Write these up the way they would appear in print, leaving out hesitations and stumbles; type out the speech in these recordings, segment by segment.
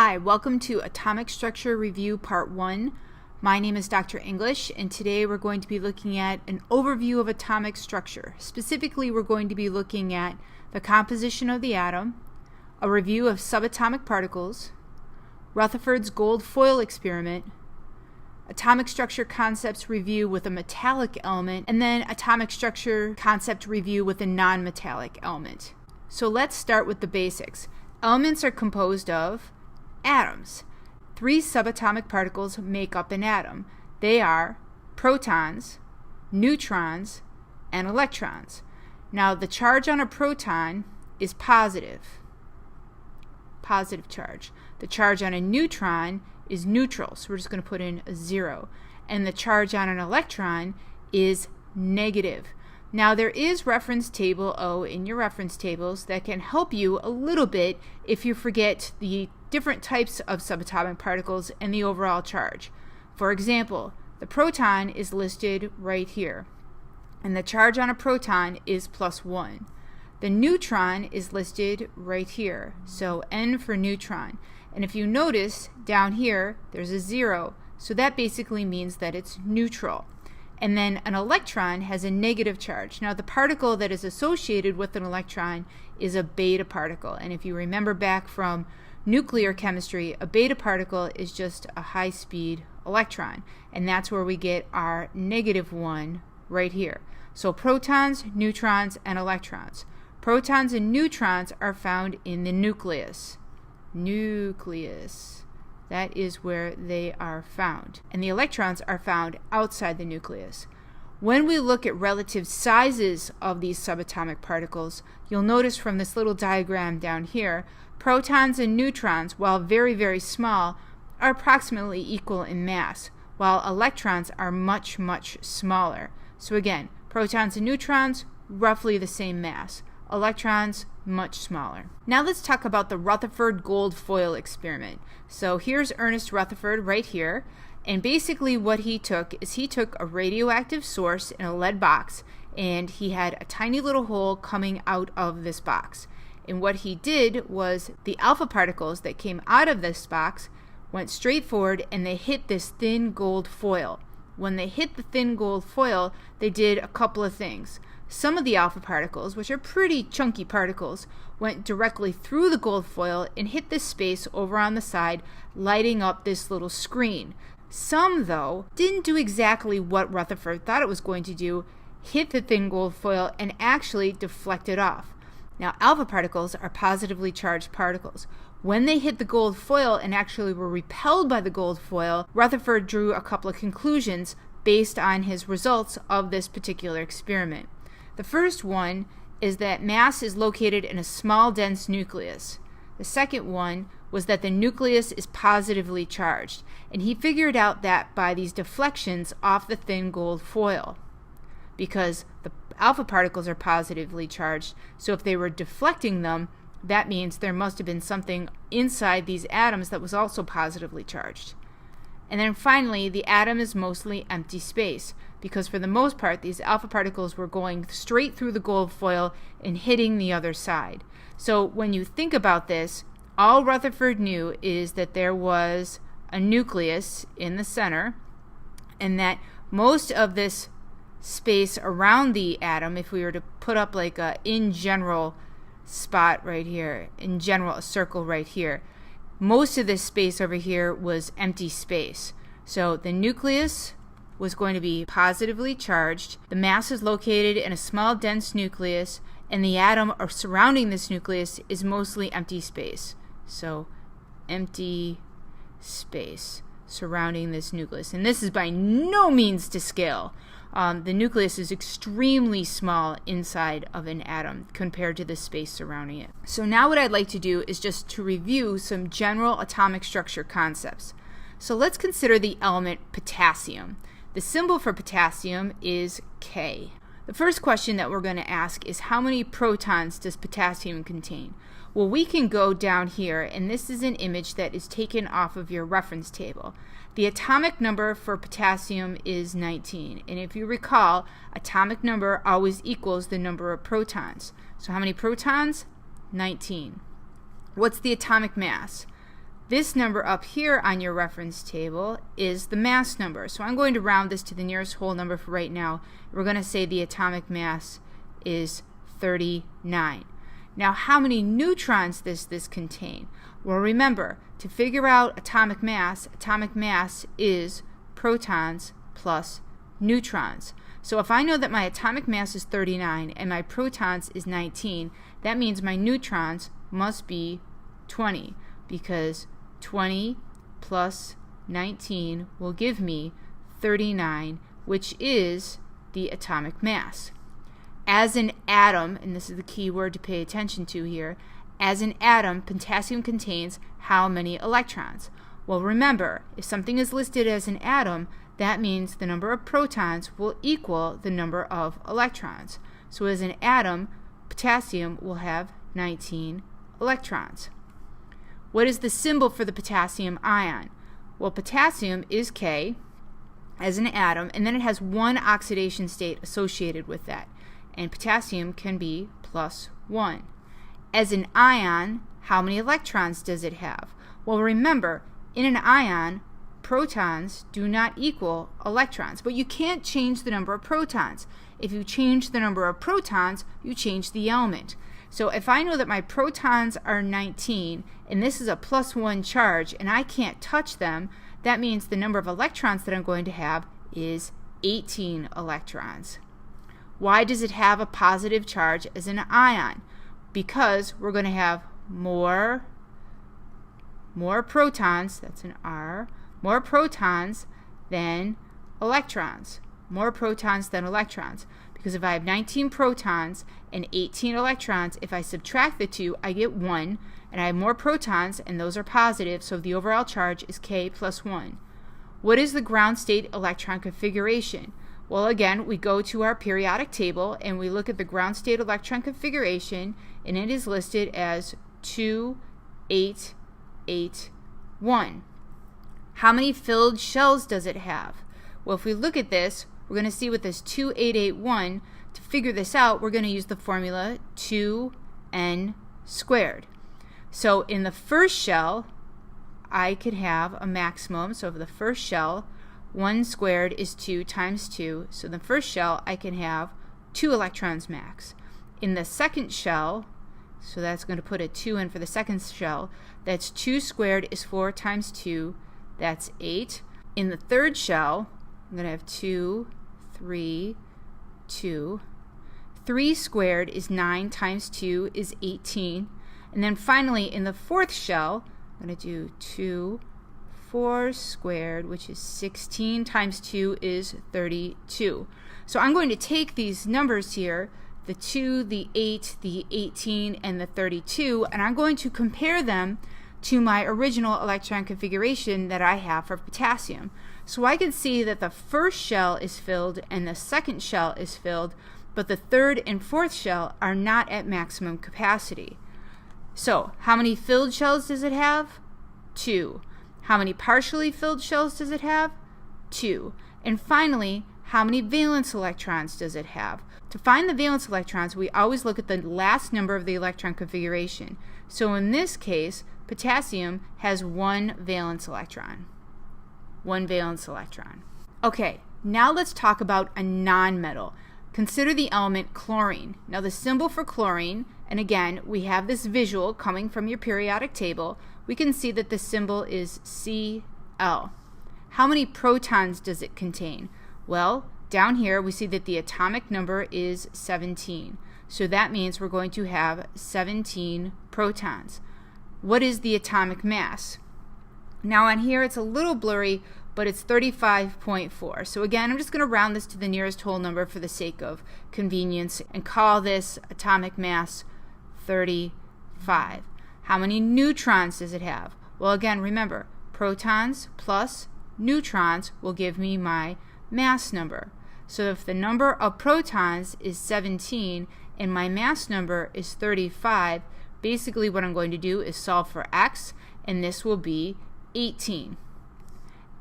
Hi, welcome to Atomic Structure Review Part 1. My name is Dr. English, and today we're going to be looking at an overview of atomic structure. Specifically, we're going to be looking at the composition of the atom, a review of subatomic particles, Rutherford's Gold Foil Experiment, atomic structure concepts review with a metallic element, and then atomic structure concept review with a non-metallic element. So let's start with the basics. Elements are composed of atoms. 3 subatomic particles make up an atom. They are protons, neutrons, and electrons. Now the charge on a proton is positive charge. The charge on a neutron is neutral, so we're just going to put in a 0. And the charge on an electron is negative. Now there is reference table O in your reference tables that can help you a little bit if you forget the different types of subatomic particles and the overall charge. For example, the proton is listed right here, and the charge on a proton is +1. The neutron is listed right here, so N for neutron. And if you notice down here, there's a 0, so that basically means that it's neutral. And then an electron has a negative charge. Now the particle that is associated with an electron is a beta particle. And if you remember back from nuclear chemistry, a beta particle is just a high-speed electron. And that's where we get our -1 right here. So protons, neutrons, and electrons. Protons and neutrons are found in the nucleus. That is where they are found. And the electrons are found outside the nucleus. When we look at relative sizes of these subatomic particles, you'll notice from this little diagram down here, protons and neutrons, while very, very small, are approximately equal in mass, while electrons are much, much smaller. So again, protons and neutrons, roughly the same mass. Electrons, much smaller. Now let's talk about the Rutherford Gold Foil Experiment. So here's Ernest Rutherford right here, and basically what he took is he took a radioactive source in a lead box, and he had a tiny little hole coming out of this box. And what he did was the alpha particles that came out of this box went straight forward and they hit this thin gold foil. When they hit the thin gold foil, they did a couple of things. Some of the alpha particles, which are pretty chunky particles, went directly through the gold foil and hit this space over on the side, lighting up this little screen. Some, though, didn't do exactly what Rutherford thought it was going to do, hit the thin gold foil and actually deflected off. Now, alpha particles are positively charged particles. When they hit the gold foil and actually were repelled by the gold foil, Rutherford drew a couple of conclusions based on his results of this particular experiment. The first one is that mass is located in a small, dense nucleus. The second one was that the nucleus is positively charged, and he figured out that by these deflections off the thin gold foil, because the alpha particles are positively charged, so if they were deflecting them, that means there must have been something inside these atoms that was also positively charged. And then finally, the atom is mostly empty space, because for the most part, these alpha particles were going straight through the gold foil and hitting the other side. So when you think about this, all Rutherford knew is that there was a nucleus in the center, and that most of this space around the atom, if we were to put up like a in general spot right here, in general a circle right here, most of this space over here was empty space. So the nucleus was going to be positively charged. The mass is located in a small, dense nucleus, and the atom surrounding this nucleus is mostly empty space. So empty space surrounding this nucleus. And this is by no means to scale. The nucleus is extremely small inside of an atom compared to the space surrounding it. So now what I'd like to do is just to review some general atomic structure concepts. So let's consider the element potassium. The symbol for potassium is K. The first question that we're going to ask is how many protons does potassium contain? Well, we can go down here, and this is an image that is taken off of your reference table. The atomic number for potassium is 19, and if you recall, atomic number always equals the number of protons. So how many protons? 19. What's the atomic mass? This number up here on your reference table is the mass number. So I'm going to round this to the nearest whole number for right now. We're going to say the atomic mass is 39. Now, how many neutrons does this contain? Well, remember, to figure out atomic mass is protons plus neutrons. So if I know that my atomic mass is 39 and my protons is 19, that means my neutrons must be 20, because 20 plus 19 will give me 39, which is the atomic mass. As an atom, and this is the key word to pay attention to here, as an atom, potassium contains how many electrons? Well, remember, if something is listed as an atom, that means the number of protons will equal the number of electrons. So as an atom, potassium will have 19 electrons. What is the symbol for the potassium ion? Well, potassium is K as an atom, and then it has one oxidation state associated with that. And potassium can be +1. As an ion, how many electrons does it have? Well, remember, in an ion, protons do not equal electrons, but you can't change the number of protons. If you change the number of protons, you change the element. So if I know that my protons are 19, and this is a +1 charge, and I can't touch them, that means the number of electrons that I'm going to have is 18 electrons. Why does it have a positive charge as an ion? Because we're going to have more protons, that's an R, more protons than electrons. More protons than electrons. Because if I have 19 protons and 18 electrons, if I subtract the two, I get 1, and I have more protons, and those are positive, so the overall charge is K + 1. What is the ground state electron configuration? Well, again, we go to our periodic table, and we look at the ground state electron configuration, and it is listed as 2, 8, 8, 1. How many filled shells does it have? Well, if we look at this, we're going to see with this 2881, to figure this out, we're going to use the formula 2n squared. So in the first shell, I could have a maximum. So for the first shell, 1 squared is 2 times 2. So in the first shell, I can have 2 electrons max. In the second shell, so that's going to put a 2 in for the second shell, that's 2 squared is 4 times 2, that's 8. In the third shell, I'm going to have 2, 3, 2. 3 squared is 9 times 2 is 18. And then finally, in the fourth shell, I'm going to do 2, 4 squared, which is 16 times 2 is 32. So I'm going to take these numbers here, the 2, the 8, the 18, and the 32, and I'm going to compare them to my original electron configuration that I have for potassium. So I can see that the first shell is filled and the second shell is filled, but the third and fourth shell are not at maximum capacity. So how many filled shells does it have? 2. How many partially filled shells does it have? 2. And finally, how many valence electrons does it have? To find the valence electrons, we always look at the last number of the electron configuration. So in this case, potassium has 1 valence electron. 1 valence electron. Okay, now let's talk about a nonmetal. Consider the element chlorine. Now the symbol for chlorine, and again, we have this visual coming from your periodic table. We can see that the symbol is Cl. How many protons does it contain? Well, down here we see that the atomic number is 17. So that means we're going to have 17 protons. What is the atomic mass? Now on here it's a little blurry, but it's 35.4. So again, I'm just going to round this to the nearest whole number for the sake of convenience and call this atomic mass 35. How many neutrons does it have? Well, again, remember, protons plus neutrons will give me my mass number. So if the number of protons is 17 and my mass number is 35, basically what I'm going to do is solve for x, and this will be 18.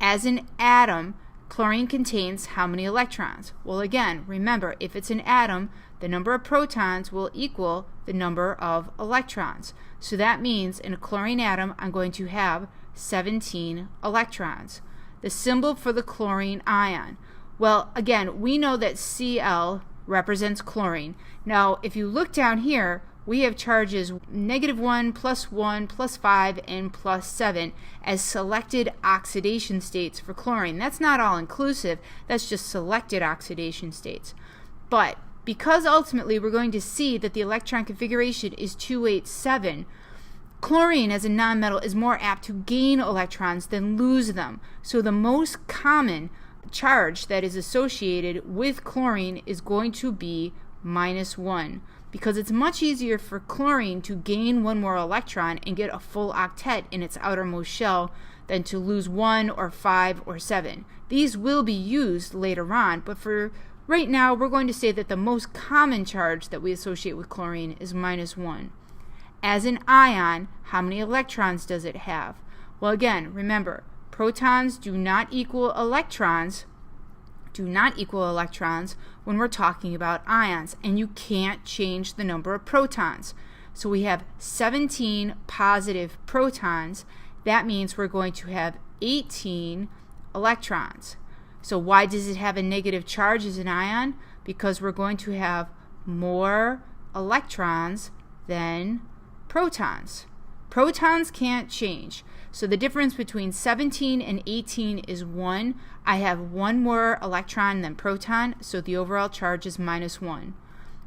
As an atom, Chlorine contains how many electrons? Well, again, remember, if it's an atom, the number of protons will equal the number of electrons. So that means in a chlorine atom, I'm going to have 17 electrons. The symbol for the chlorine ion. Well, again, we know that Cl represents chlorine. Now, if you look down here, we have charges -1, +1, +5, and +7 as selected oxidation states for chlorine. That's not all inclusive, that's just selected oxidation states. But because ultimately we're going to see that the electron configuration is 287, chlorine as a nonmetal is more apt to gain electrons than lose them. So the most common charge that is associated with chlorine is going to be -1, because it's much easier for chlorine to gain one more electron and get a full octet in its outermost shell than to lose 1 or 5 or 7. These will be used later on, but for right now we're going to say that the most common charge that we associate with chlorine is -1. As an ion, how many electrons does it have? Well, again, remember, protons do not equal electrons when we're talking about ions, and you can't change the number of protons. So we have 17 positive protons. That means we're going to have 18 electrons. So why does it have a negative charge as an ion? Because we're going to have more electrons than protons. Protons can't change. So the difference between 17 and 18 is 1. I have one more electron than proton, so the overall charge is -1.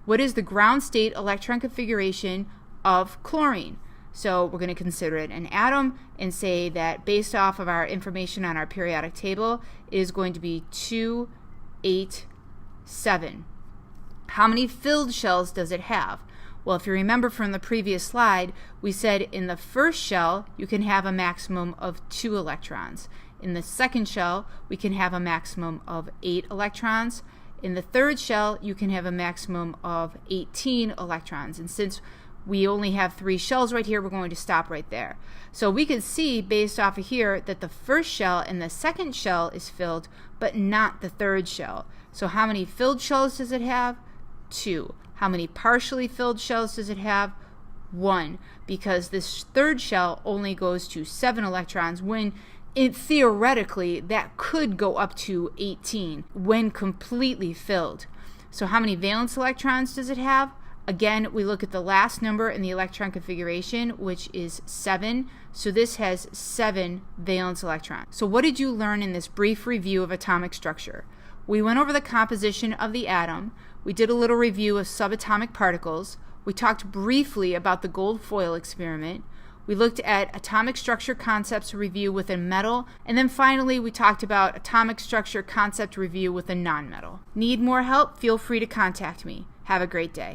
What is the ground state electron configuration of chlorine? So we're going to consider it an atom and say that based off of our information on our periodic table, it is going to be 2, 8, 7. How many filled shells does it have? Well, if you remember from the previous slide, we said in the first shell you can have a maximum of 2 electrons. In the second shell, we can have a maximum of 8 electrons. In the third shell, you can have a maximum of 18 electrons. And since we only have 3 shells right here, we're going to stop right there. So we can see based off of here that the first shell and the second shell is filled, but not the third shell. So how many filled shells does it have? 2. How many partially filled shells does it have? 1, because this third shell only goes to 7 electrons when theoretically that could go up to 18 when completely filled. So how many valence electrons does it have? Again, we look at the last number in the electron configuration, which is 7. So this has 7 valence electrons. So what did you learn in this brief review of atomic structure? We went over the composition of the atom. We did a little review of subatomic particles. We talked briefly about the gold foil experiment. We looked at atomic structure concepts review with a metal. And then finally, we talked about atomic structure concept review with a nonmetal. Need more help? Feel free to contact me. Have a great day.